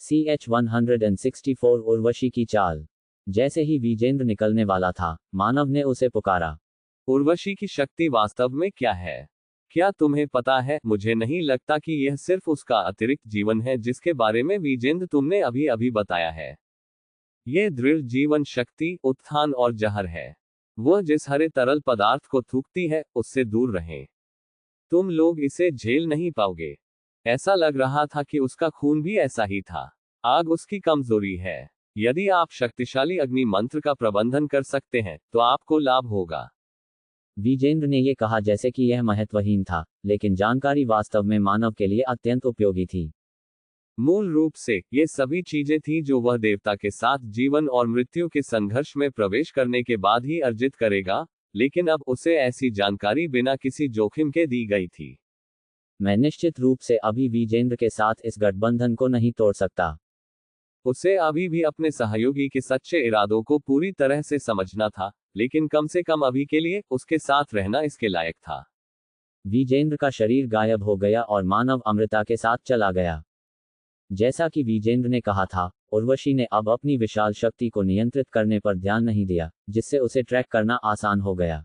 CH-164 Urvashi की चाल। जैसे ही विजेंद्र निकलने वाला था, मानव ने उसे पुकारा। उर्वशी की शक्ति वास्तव में क्या है? क्या तुम्हें पता है? मुझे नहीं लगता कि यह सिर्फ उसका अतिरिक्त जीवन है जिसके बारे में विजेंद्र तुमने अभी अभी बताया है। यह दृढ़ जीवन शक्ति, उत्थान और जहर है। वह जिस हरे तरल पदार्थ को थूकती है, उससे दूर रहें। तुम लोग इसे झेल नहीं पाओगे। ऐसा लग रहा था कि उसका खून भी ऐसा ही था। आग उसकी कमजोरी है। यदि आप शक्तिशाली अग्नि मंत्र का प्रबंधन कर सकते हैं, तो आपको लाभ होगा। विजेंद्र ने यह कहा जैसे कि यह महत्वहीन था, लेकिन जानकारी वास्तव में मानव के लिए अत्यंत उपयोगी थी। मूल रूप से, ये सभी चीजें थीं जो वह देवता के साथ जीवन और मृत्यु के संघर्ष में प्रवेश करने के बाद ही अर्जित करेगा, लेकिन अब उसे ऐसी जानकारी बिना किसी जोखिम के दी गई थी। मैं निश्चित रूप से अभी विजेंद्र के साथ इस गठबंधन को नहीं तोड़ सकता। उसे अभी भी अपने सहयोगी के सच्चे इरादों को पूरी तरह से समझना था, लेकिन कम से कम अभी के लिए उसके साथ रहना इसके लायक था। विजेंद्र का शरीर गायब हो गया और मानव अमृता के साथ चला गया। जैसा कि विजेंद्र ने कहा था, उर्वशी ने अब अपनी विशाल शक्ति को नियंत्रित करने पर ध्यान नहीं दिया, जिससे उसे ट्रैक करना आसान हो गया।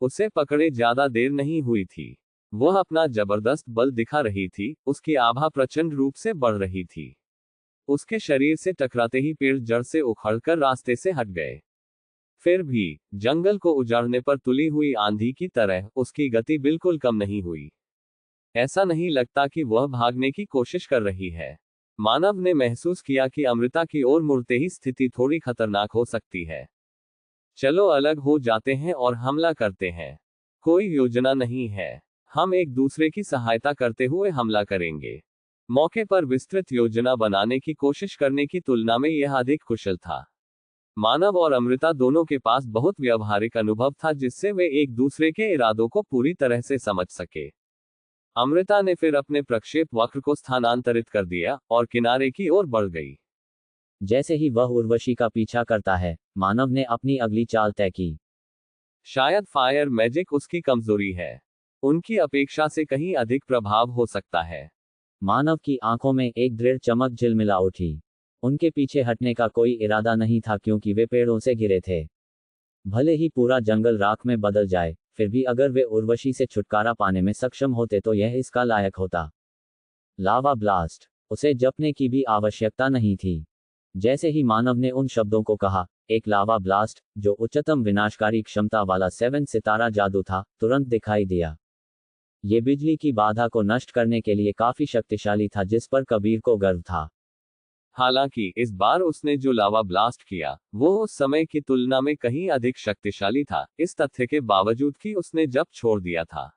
उसे पकड़े ज्यादा देर नहीं हुई थी। वह अपना जबरदस्त बल दिखा रही थी, उसकी आभा प्रचंड रूप से बढ़ रही थी। उसके शरीर से टकराते ही पेड़ जड़ से उखड़कर रास्ते से हट गए। फिर भी, जंगल को उजाड़ने पर तुली हुई आंधी की तरह, उसकी गति बिल्कुल कम नहीं हुई। ऐसा नहीं लगता कि वह भागने की कोशिश कर रही है। मानव ने महसूस किया कि अमृता की ओर मुड़ते ही स्थिति थोड़ी खतरनाक हो सकती है। चलो अलग हो जाते हैं और हमला करते हैं। कोई योजना नहीं है। हम एक दूसरे की सहायता करते हुए हमला करेंगे। मौके पर विस्तृत योजना बनाने की कोशिश करने की तुलना में यह अधिक कुशल था। मानव और अमृता दोनों के पास बहुत व्यावहारिक अनुभव था, जिससे वे एक दूसरे के इरादों को पूरी तरह से समझ सके। अमृता ने फिर अपने प्रक्षेप वक्र को स्थानांतरित कर दिया और किनारे की ओर बढ़ गई। जैसे ही वह उर्वशी का पीछा करता है, मानव ने अपनी अगली चाल तय की। शायद फायर मैजिक उसकी कमजोरी है। उनकी अपेक्षा से कहीं अधिक प्रभाव हो सकता है। मानव की आंखों में एक दृढ़ चमक झिलमिला उठी। उनके पीछे हटने का कोई इरादा नहीं था, क्योंकि वे पेड़ों से घिरे थे। भले ही पूरा जंगल राख में बदल जाए, फिर भी अगर वे उर्वशी से छुटकारा पाने में सक्षम होते तो यह इसका लायक होता। लावा ब्लास्ट। उसे जपने की भी आवश्यकता नहीं थी। जैसे ही मानव ने उन शब्दों को कहा, एक लावा ब्लास्ट, जो उच्चतम विनाशकारी क्षमता वाला 7 सितारा जादू था, तुरंत दिखाई दिया। ये बिजली की बाधा को नष्ट करने के लिए काफी शक्तिशाली था, जिस पर कबीर को गर्व था। हालांकि इस बार उसने जो लावा ब्लास्ट किया, वो उस समय की तुलना में कहीं अधिक शक्तिशाली था, इस तथ्य के बावजूद कि उसने जप छोड़ दिया था।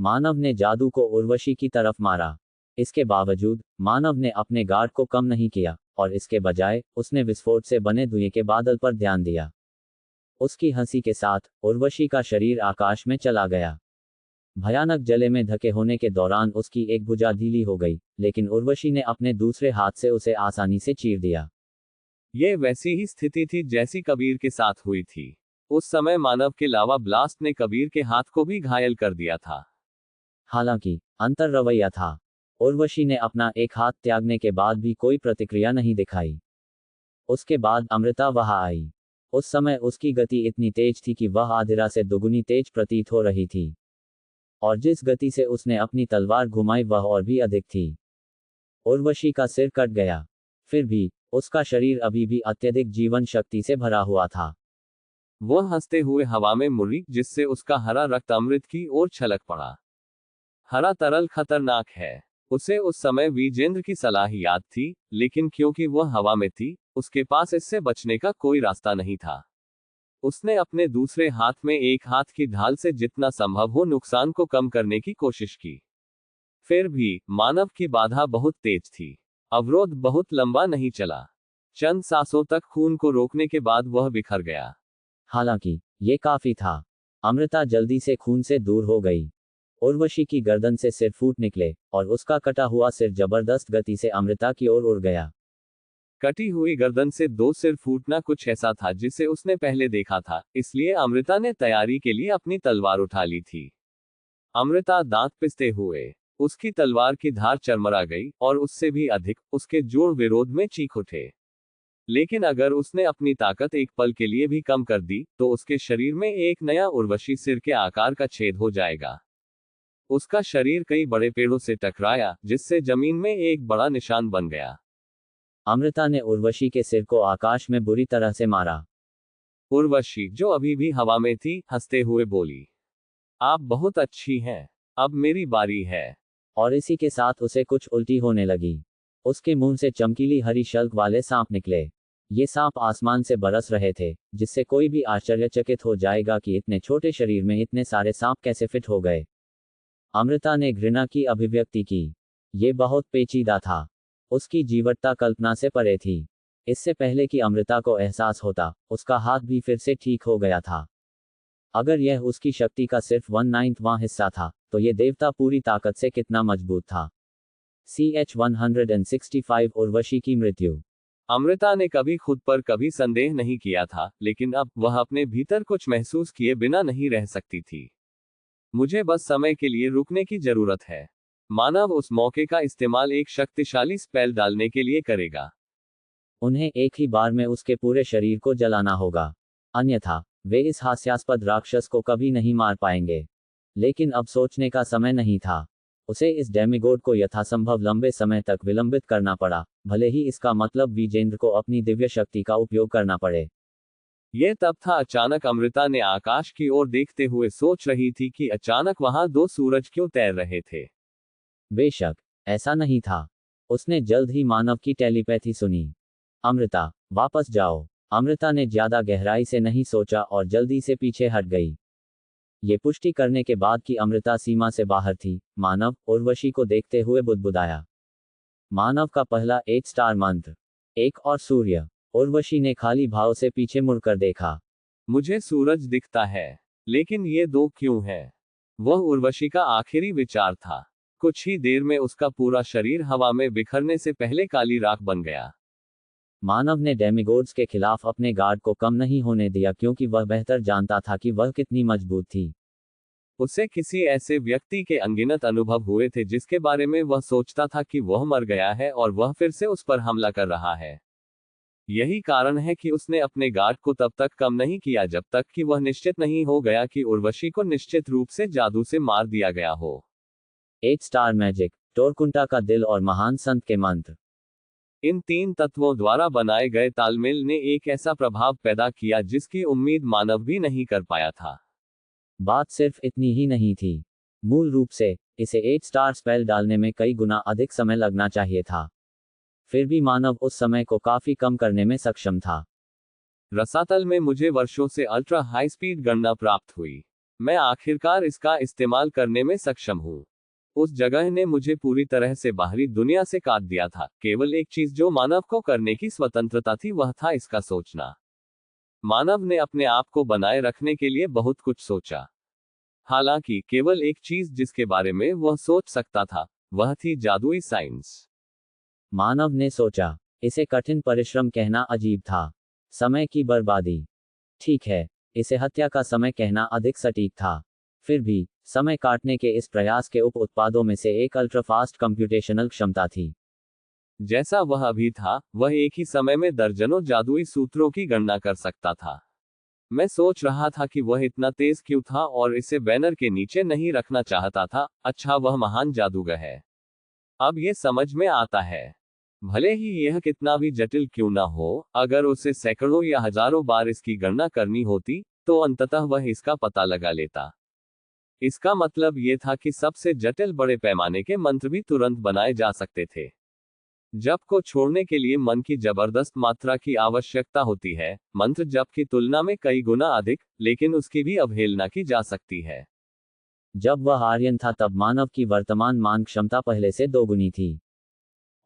मानव ने जादू को उर्वशी की तरफ मारा। इसके बावजूद, मानव ने अपने गार्ड को कम नहीं किया, और इसके बजाय, उसने विस्फोट से बने धुएं के बादल पर ध्यान दिया। उसकी हंसी के साथ, उर्वशी का शरीर आकाश में चला गया। भयानक जले में धके होने के दौरान उसकी एक भुजा ढीली हो गई, लेकिन उर्वशी ने अपने दूसरे हाथ से उसे आसानी से चीर दिया। यह वैसी ही स्थिति थी जैसी कबीर के साथ हुई थी। उस समय मानव के लावा ब्लास्ट ने कबीर के हाथ को भी घायल कर दिया था। हालांकि, अंतर रवैया था। उर्वशी ने अपना एक हाथ त्यागने के बाद भी कोई प्रतिक्रिया नहीं दिखाई। उसके बाद अमृता वहां आई। उस समय उसकी गति इतनी तेज थी कि वह आधिरा से दुगुनी तेज प्रतीत हो रही थी। और जिस गति से उसने अपनी तलवार घुमाई वह और भी अधिक थी। उर्वशी का सिर कट गया। फिर भी, उसका शरीर अभी भी अत्यधिक जीवन शक्ति से भरा हुआ था। वह हंसते हुए हवा में मुड़ी, जिससे उसका हरा रक्त अमृत की ओर छलक पड़ा। हरा तरल खतरनाक है। उसे उस समय विजेंद्र की सलाह याद थी, लेकिन क्योंकि वह हवा में थी, उसके पास इससे बचने का कोई रास्ता नहीं था। उसने अपने दूसरे हाथ में एक हाथ की ढाल से जितना संभव हो नुकसान को कम करने की कोशिश की। फिर भी, मानव की बाधा बहुत तेज थी। अवरोध बहुत लंबा नहीं चला। चंद सांसों तक खून को रोकने के बाद वह बिखर गया। हालांकि, ये काफी था। अमृता जल्दी से खून से दूर हो गई। उर्वशी की गर्दन से सिर फूट निकले, और उसका कटा हुआ सिर जबरदस्त गति से अमृता की ओर उड़ गया। कटी हुई गर्दन से दो सिर फूटना कुछ ऐसा था जिसे उसने पहले देखा था, इसलिए अमृता ने तैयारी के लिए अपनी तलवार उठा ली थी। अमृता दांत पिसते हुए उसकी तलवार की धार चरमरा गई और उससे भी अधिक उसके जोड़ विरोध में चीख उठे। लेकिन अगर उसने अपनी ताकत एक पल के लिए भी कम कर दी तो उसके शरीर में एक नया उर्वशी सिर के आकार का छेद हो जाएगा। उसका शरीर कई बड़े पेड़ों से टकराया जिससे जमीन में एक बड़ा निशान बन गया। अमृता ने उर्वशी के सिर को आकाश में बुरी तरह से मारा। उर्वशी, जो अभी भी हवा में थी, हंसते हुए बोली, आप बहुत अच्छी हैं, अब मेरी बारी है। और इसी के साथ उसे कुछ उल्टी होने लगी। उसके मुंह से चमकीली हरी शल्क वाले सांप निकले। ये सांप आसमान से बरस रहे थे, जिससे कोई भी आश्चर्यचकित हो जाएगा कि इतने छोटे शरीर में इतने सारे सांप कैसे फिट हो गए। अमृता ने घृणा की अभिव्यक्ति की। ये बहुत पेचीदा था। उसकी जीवटता कल्पना से परे थी। इससे पहले कि अमृता को एहसास होता, उसका हाथ भी फिर से ठीक हो गया था। अगर यह उसकी शक्ति का सिर्फ 1/9वां हिस्सा था, तो ये देवता पूरी ताकत से कितना मजबूत था। CH-165 उर्वशी की मृत्यु। अमृता ने कभी खुद पर कभी संदेह नहीं किया था, लेकिन अब वह अपने भीतर कुछ महसूस किए बिना नहीं रह सकती थी। मुझे बस समय के लिए रुकने की जरूरत है। मानव उस मौके का इस्तेमाल एक शक्तिशाली स्पेल डालने के लिए करेगा। उन्हें एक ही बार में उसके पूरे शरीर को जलाना होगा, अन्यथा वे इस हास्यास्पद राक्षस को कभी नहीं मार पाएंगे। लेकिन अब सोचने का समय नहीं था। उसे इस डेमिगोड को यथासंभव लंबे समय तक विलंबित करना पड़ा, भले ही इसका मतलब विजेंद्र को अपनी दिव्य शक्ति का उपयोग करना पड़े। यह तब था अचानक अमृता ने आकाश की ओर देखते हुए सोच रही थी कि अचानक वहां दो सूरज क्यों तैर रहे थे। बेशक ऐसा नहीं था। उसने जल्द ही मानव की टेलीपैथी सुनी। अमृता, वापस जाओ। अमृता ने ज्यादा गहराई से नहीं सोचा और जल्दी से पीछे हट गई। ये पुष्टि करने के बाद कि अमृता सीमा से बाहर थी, मानव उर्वशी को देखते हुए बुदबुदाया। मानव का पहला 8 स्टार मंत्र। एक और सूर्य। उर्वशी ने खाली भाव से पीछे मुड़कर देखा। मुझे सूरज दिखता है, लेकिन ये दो क्यों है? वह उर्वशी का आखिरी विचार था। कुछ ही देर में उसका पूरा शरीर हवा में बिखरने से पहले काली राख बन गया। मानव ने डेमिगोड्स के खिलाफ अपने गार्ड को कम नहीं होने दिया, क्योंकि वह बेहतर जानता था कि वह कितनी मजबूत थी। उसे किसी ऐसे व्यक्ति के अनगिनत अनुभव हुए थे जिसके बारे में वह सोचता था कि वह मर गया है और वह फिर से उस पर हमला कर रहा है। यही कारण है कि उसने अपने गार्ड को तब तक कम नहीं किया जब तक कि वह निश्चित नहीं हो गया कि उर्वशी को निश्चित रूप से जादू से मार दिया गया हो। 8 स्टार मैजिक, टोरकुंटा का दिल और महान संत के मंत्र। इन तीन तत्वों द्वारा बनाए गए तालमेल ने एक ऐसा प्रभाव पैदा किया जिसकी उम्मीद मानव भी नहीं कर पाया था। बात सिर्फ इतनी ही नहीं थी। मूल रूप से इसे 8 स्टार स्पेल डालने में कई गुना अधिक समय लगना चाहिए था। फिर भी मानव उस समय को काफी कम करने में सक्षम था। रसातल में मुझे वर्षों से अल्ट्रा हाई स्पीड गणना प्राप्त हुई। मैं आखिरकार इसका इस्तेमाल करने में सक्षम हूँ। उस जगह ने मुझे पूरी तरह से बाहरी दुनिया से काट दिया था। केवल एक चीज जो मानव को करने की स्वतंत्रता थी वह था इसका सोचना। मानव ने अपने आप को बनाए रखने के लिए बहुत कुछ सोचा। हालांकि केवल एक चीज जिसके बारे में वह सोच सकता था वह थी जादुई साइंस। मानव ने सोचा, इसे कठिन परिश्रम कहना अजीब था। समय की बर्बादी। ठीक है, इसे हत्या का समय कहना अधिक सटीक था। फिर भी समय काटने के इस प्रयास के उप उत्पादों में से एक अल्ट्राफास्ट कंप्यूटेशनल क्षमता थी। जैसा वह अभी था, वह एक ही समय में दर्जनों जादुई सूत्रों की गणना कर सकता था। मैं सोच रहा था कि वह इतना तेज क्यों था और इसे बैनर के नीचे नहीं रखना चाहता था। अच्छा, वह महान जादूगर है। अब यह समझ में आता है। भले ही यह कितना भी जटिल क्यों ना हो, अगर उसे सैकड़ों या हजारों बार इसकी गणना करनी होती, तो अंततः वह इसका पता लगा लेता। इसका मतलब यह था कि सबसे जटिल बड़े पैमाने के मंत्र भी तुरंत बनाए जा सकते थे। जप को छोड़ने के लिए मन की जबरदस्त मात्रा की आवश्यकता होती है, मंत्र जप की तुलना में कई गुना अधिक, लेकिन उसकी भी अवहेलना की जा सकती है। जब वह आर्यन था तब मानव की वर्तमान मान क्षमता पहले से दोगुनी थी।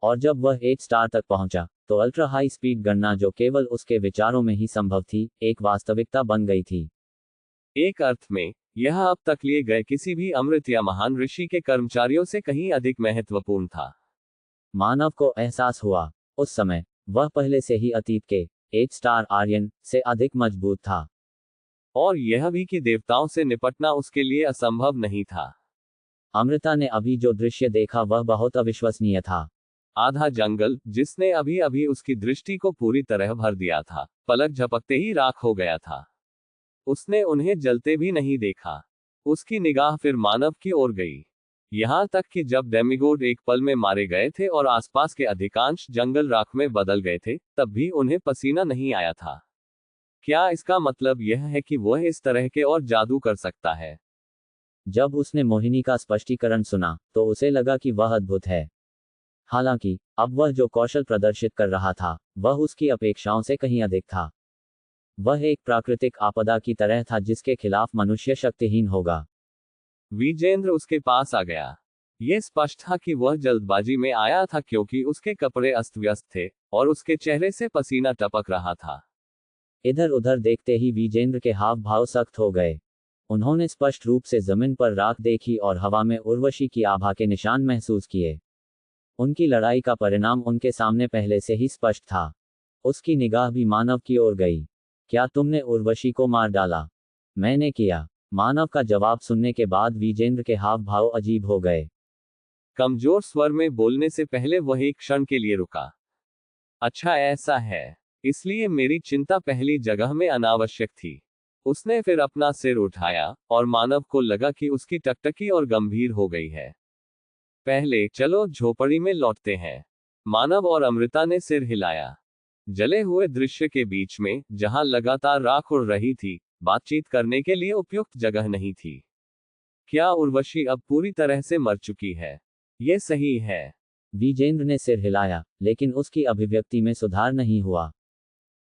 और जब वह 8 स्टार तक पहुंचा, तो अल्ट्रा हाई स्पीड गणना जो केवल उसके विचारों में ही संभव थी, एक वास्तविकता बन गई थी। एक अर्थ में यह अब तक लिए गए किसी भी अमृत या महान ऋषि के कर्मचारियों से कहीं अधिक महत्वपूर्ण था। मानव को एहसास हुआ, उस समय वह पहले से ही अतीत के 8 स्टार आर्यन से अधिक मजबूत था। और यह भी कि देवताओं से निपटना उसके लिए असंभव नहीं था। अमृता ने अभी जो दृश्य देखा वह बहुत अविश्वसनीय था। आधा जंगल, जिसने अभी अभी उसकी दृष्टि को पूरी तरह भर दिया था, पलक झपकते ही राख हो गया था। उसने उन्हें जलते भी नहीं देखा। उसकी निगाह फिर मानव की ओर गई। यहां तक कि जब डेमिगोड एक पल में मारे गए थे और आसपास के अधिकांश जंगल राख में बदल गए थे, तब भी उन्हें पसीना नहीं आया था। क्या इसका मतलब यह है कि वह इस तरह के और जादू कर सकता है? जब उसने मोहिनी का स्पष्टीकरण सुना तो उसे लगा कि वह अद्भुत है। हालांकि अब वह जो कौशल प्रदर्शित कर रहा था वह उसकी अपेक्षाओं से कहीं अधिक था। वह एक प्राकृतिक आपदा की तरह था जिसके खिलाफ मनुष्य शक्तिहीन होगा। विजेंद्र उसके पास आ गया। यह स्पष्ट था कि वह जल्दबाजी में आया था क्योंकि उसके कपड़े अस्त व्यस्त थे और उसके चेहरे से पसीना टपक रहा था। इधर उधर देखते ही विजेंद्र के हाव भाव सख्त हो गए। उन्होंने स्पष्ट रूप से जमीन पर राख देखी और हवा में उर्वशी की आभा के निशान महसूस किए। उनकी लड़ाई का परिणाम उनके सामने पहले से ही स्पष्ट था। उसकी निगाह भी मानव की ओर गई। क्या तुमने उर्वशी को मार डाला? मैंने किया। मानव का जवाब सुनने के बाद विजेंद्र के हाव भाव अजीब हो गए। कमजोर स्वर में बोलने से पहले वह एक क्षण के लिए रुका। अच्छा, ऐसा है। इसलिए मेरी चिंता पहली जगह में अनावश्यक थी। उसने फिर अपना सिर उठाया और मानव को लगा कि उसकी टकटकी और गंभीर हो गई है। पहले चलो झोपड़ी में लौटते हैं। मानव और अमृता ने सिर हिलाया। जले हुए दृश्य के बीच में, जहां लगातार राख उड़ रही थी, बातचीत करने के लिए उपयुक्त जगह नहीं थी। क्या उर्वशी अब पूरी तरह से मर चुकी है? यह सही है। विजेंद्र ने सिर हिलाया, लेकिन उसकी अभिव्यक्ति में सुधार नहीं हुआ।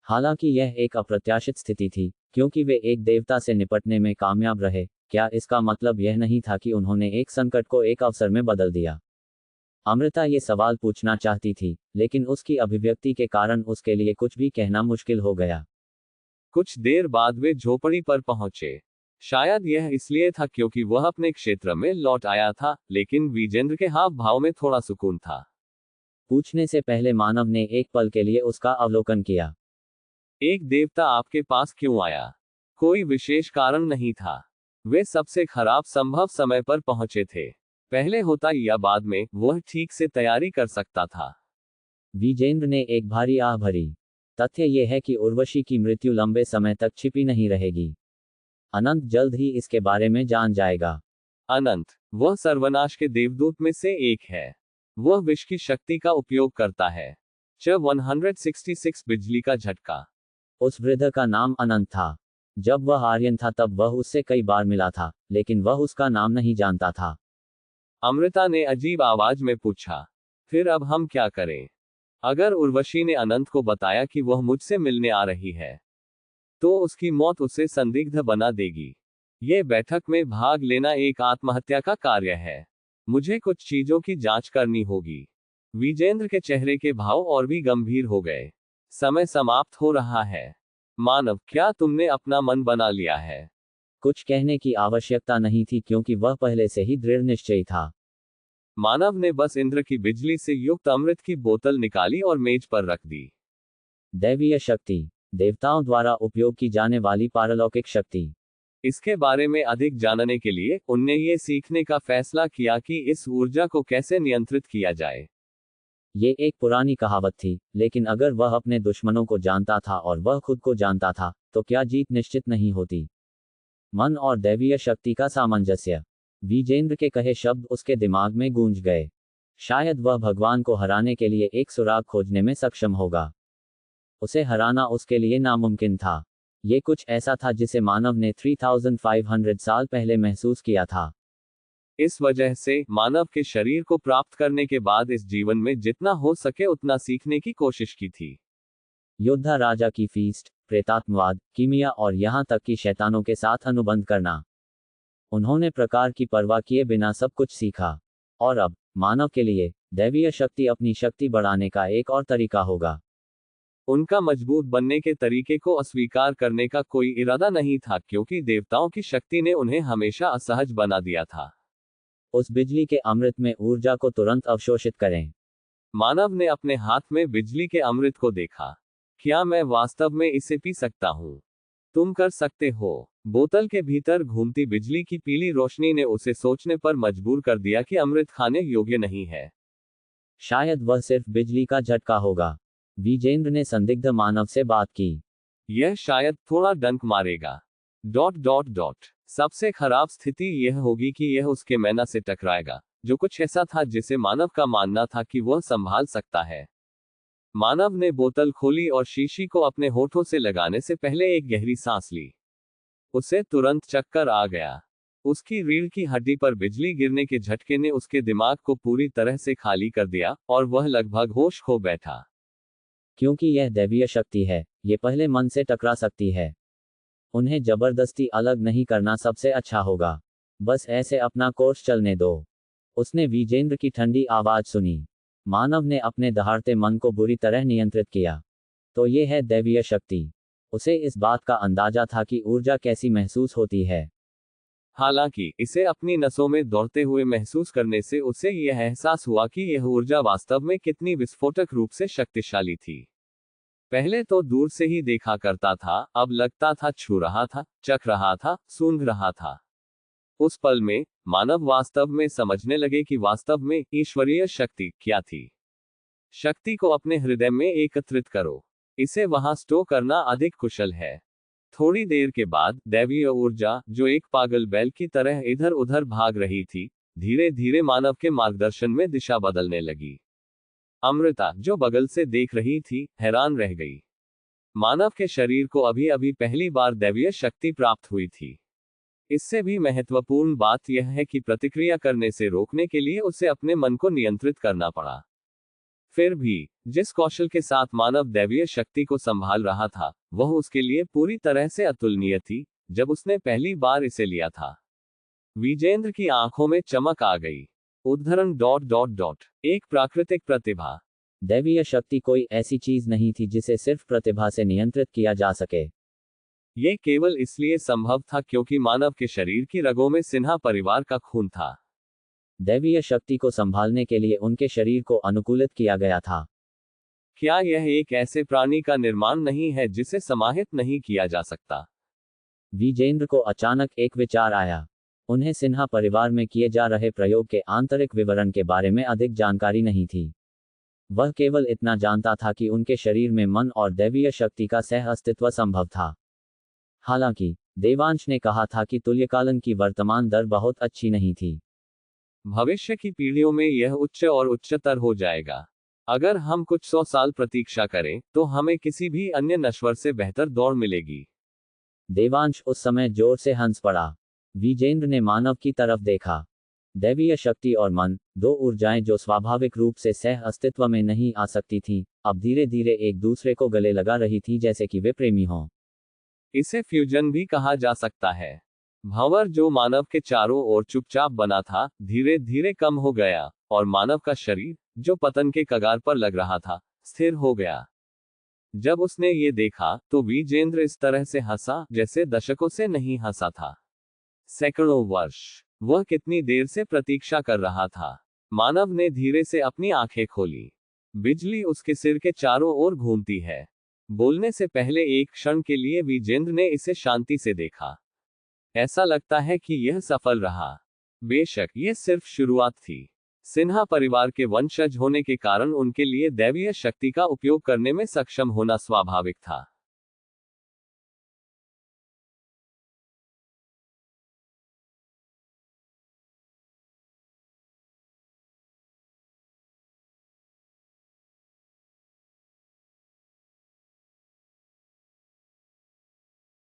हालांकि यह एक अप्रत्याशित स्थिति थी, क्योंकि वे एक देवता से निपटने में कामयाब रहे। क्या इसका मतलब यह नहीं था कि उन्होंने एक संकट को एक अवसर में बदल दिया? अमृता ये सवाल पूछना चाहती थी, लेकिन उसकी अभिव्यक्ति के कारण उसके लिए कुछ भी कहना मुश्किल हो गया। कुछ देर बाद वे झोपड़ी पर पहुंचे। शायद यह इसलिए था क्योंकि वह अपने क्षेत्र में लौट आया था, लेकिन विजेंद्र के हाव भाव में थोड़ा सुकून था। पूछने से पहले मानव ने एक पल के लिए उसका अवलोकन किया। एक देवता आपके पास क्यों आया? कोई विशेष कारण नहीं था। वे सबसे खराब संभव समय पर पहुंचे थे। पहले होता या बाद में, वह ठीक से तैयारी कर सकता था। विजेंद्र ने एक भारी आह भरी। तथ्य यह है कि उर्वशी की मृत्यु लंबे समय तक छिपी नहीं रहेगी। अनंत जल्द ही इसके बारे में जान जाएगा। अनंत, वह सर्वनाश के देवदूत में से एक है। वह विष की शक्ति का उपयोग करता है। 166 बिजली का झटका। उस वृद्ध का नाम अनंत था। जब वह आर्यन था तब वह उससे कई बार मिला था, लेकिन वह उसका नाम नहीं जानता था। अमृता ने अजीब आवाज में पूछा। फिर अब हम क्या करें? अगर उर्वशी ने अनंत को बताया कि वह मुझसे मिलने आ रही है, तो उसकी मौत उसे संदिग्ध बना देगी। यह बैठक में भाग लेना एक आत्महत्या का कार्य है। मुझे कुछ चीजों की जांच करनी होगी। विजेंद्र के चेहरे के भाव और भी गंभीर हो गए। समय समाप्त हो रहा है। मानव, क्या तुमने अपना मन बना लिया है? कुछ कहने की आवश्यकता नहीं थी क्योंकि वह पहले से ही दृढ़ निश्चयी था। मानव ने बस इंद्र की बिजली से युक्त अमृत की बोतल निकाली और मेज पर रख दी। दैवीय शक्ति, देवताओं द्वारा उपयोग की जाने वाली पारलौकिक शक्ति। इसके बारे में अधिक जानने के लिए उनने ये सीखने का फैसला किया कि इस ऊर्जा को कैसे नियंत्रित किया जाए। ये एक पुरानी कहावत थी, लेकिन अगर वह अपने दुश्मनों को जानता था और वह खुद को जानता था, तो क्या जीत निश्चित नहीं होती? मन और दैवीय शक्ति का सामंजस्य। विजेंद्र के कहे शब्द उसके दिमाग में गूंज गए। शायद वह भगवान को हराने के लिए एक सुराग खोजने में सक्षम होगा। उसे हराना उसके लिए नामुमकिन था। ये कुछ ऐसा था जिसे मानव ने 3500 साल पहले महसूस किया था। इस वजह से मानव के शरीर को प्राप्त करने के बाद इस जीवन में जितना हो सके उतना सीखने की कोशिश की थी। योद्धा राजा की फीस्ट, प्रेतात्मवाद, कीमिया और यहाँ तक कि शैतानों के साथ अनुबंध करना। उन्होंने प्रकार की परवाह किए बिना सब कुछ सीखा। और अब मानव के लिए दैवीय शक्ति अपनी शक्ति बढ़ाने का एक और तरीका होगा। उनका मजबूत बनने के तरीके को अस्वीकार करने का कोई इरादा नहीं था, क्योंकि देवताओं की शक्ति ने उन्हें हमेशा असहज बना दिया था। उस बिजली के अमृत में ऊर्जा को तुरंत अवशोषित करें। मानव ने अपने हाथ में बिजली के अमृत को देखा। क्या मैं वास्तव में इसे पी सकता हूँ? तुम कर सकते हो। बोतल के भीतर घूमती बिजली की पीली रोशनी ने उसे सोचने पर मजबूर कर दिया कि अमृत खाने योग्य नहीं है। शायद वह सिर्फ बिजली का झटका होगा। विजेंद्र ने संदिग्ध मानव से बात की। यह शायद थोड़ा डंक मारेगा। ... सबसे खराब स्थिति यह होगी कि यह उसके मैना से टकराएगा, जो कुछ ऐसा था जिसे मानव का मानना था कि वह संभाल सकता है। मानव ने बोतल खोली और शीशी को अपने होठों से लगाने से पहले एक गहरी सांस ली। उसे तुरंत चक्कर आ गया। उसकी रीढ़ की हड्डी पर बिजली गिरने के झटके ने उसके दिमाग को पूरी तरह से खाली कर दिया और वह लगभग होश खो बैठा। क्योंकि यह दैवीय शक्ति है, ये पहले मन से टकरा सकती है। उन्हें जबरदस्ती अलग नहीं करना सबसे अच्छा होगा। बस ऐसे अपना कोर्स चलने दो। उसने विजेंद्र की ठंडी आवाज सुनी। मानव ने अपने दहाड़ते मन को बुरी तरह नियंत्रित किया। तो ये है दैवीय शक्ति। उसे इस बात का अंदाजा था कि ऊर्जा कैसी महसूस होती है। हालांकि इसे अपनी नसों में दौड़ते हुए महसूस करने से उसे यह एहसास हुआ कि यह ऊर्जा वास्तव में कितनी विस्फोटक रूप से शक्तिशाली थी। पहले तो दूर से ही देखा करता था, अब लगता था छू रहा था, चख रहा था, सूंघ रहा था। उस पल में मानव वास्तव में समझने लगे कि वास्तव में ईश्वरीय शक्ति क्या थी। शक्ति को अपने हृदय में एकत्रित करो। इसे वहां स्टोर करना अधिक कुशल है। थोड़ी देर के बाद दैवीय ऊर्जा, जो एक पागल बैल की तरह इधर उधर भाग रही थी, धीरे धीरे मानव के मार्गदर्शन में दिशा बदलने लगी। अमृता, जो बगल से देख रही थी, हैरान रह गई। मानव के शरीर को अभी अभी पहली बार दैवीय शक्ति प्राप्त हुई थी। इससे भी महत्वपूर्ण बात यह है कि प्रतिक्रिया करने से रोकने के लिए उसे अपने मन को नियंत्रित करना पड़ा। फिर भी जिस कौशल के साथ मानव दैवीय शक्ति को संभाल रहा था, वह उसके लिए पूरी तरह से अतुलनीय थी। जब उसने पहली बार इसे लिया था, विजेंद्र की आंखों में चमक आ गई। उद्धरण ... एक प्राकृतिक प्रतिभा। दैवीय शक्ति कोई ऐसी चीज नहीं थी जिसे सिर्फ प्रतिभा से नियंत्रित किया जा सके। यह केवल इसलिए संभव था क्योंकि मानव के शरीर की रगों में सिन्हा परिवार का खून था। दैवीय शक्ति को संभालने के लिए उनके शरीर को अनुकूलित किया गया था। क्या यह एक ऐसे प्राणी का निर्माण नहीं है जिसे समाहित नहीं किया जा सकता? विजेंद्र को अचानक एक विचार आया। उन्हें सिन्हा परिवार में किए जा रहे प्रयोग के आंतरिक विवरण के बारे में अधिक जानकारी नहीं थी। वह केवल इतना जानता था कि उनके शरीर में मन और दैवीय शक्ति का सह अस्तित्व संभव था। हालांकि देवांश ने कहा था कि तुल्यकालन की वर्तमान दर बहुत अच्छी नहीं थी। भविष्य की पीढ़ियों में यह उच्च और उच्चतर हो जाएगा। अगर हम कुछ 100 साल प्रतीक्षा करें, तो हमें किसी भी अन्य नश्वर से बेहतर दौड़ मिलेगी। देवांश उस समय जोर से हंस पड़ा। विजेंद्र ने मानव की तरफ देखा। दैवीय शक्ति और मन, दो ऊर्जाएं जो स्वाभाविक रूप से सह अस्तित्व में नहीं आ सकती थीं, अब धीरे धीरे एक दूसरे को गले लगा रही थी, जैसे कि वे प्रेमी हों। इसे फ्यूजन भी कहा जा सकता है। भंवर जो मानव के चारों ओर चुपचाप बना था, धीरे धीरे कम हो गया, और मानव का शरीर, जो पतन के कगार पर लग रहा था, स्थिर हो गया। जब उसने ये देखा, तो विजेंद्र इस तरह से हंसा जैसे दशकों से नहीं हंसा था। सैकड़ों वर्ष वह कितनी देर से प्रतीक्षा कर रहा था। मानव ने धीरे से अपनी आंखें खोली। बिजली उसके सिर के चारों ओर घूमती है। बोलने से पहले एक क्षण के लिए विजेंद्र ने इसे शांति से देखा। ऐसा लगता है कि यह सफल रहा। बेशक यह सिर्फ शुरुआत थी। सिन्हा परिवार के वंशज होने के कारण उनके लिए दैवीय शक्ति का उपयोग करने में सक्षम होना स्वाभाविक था।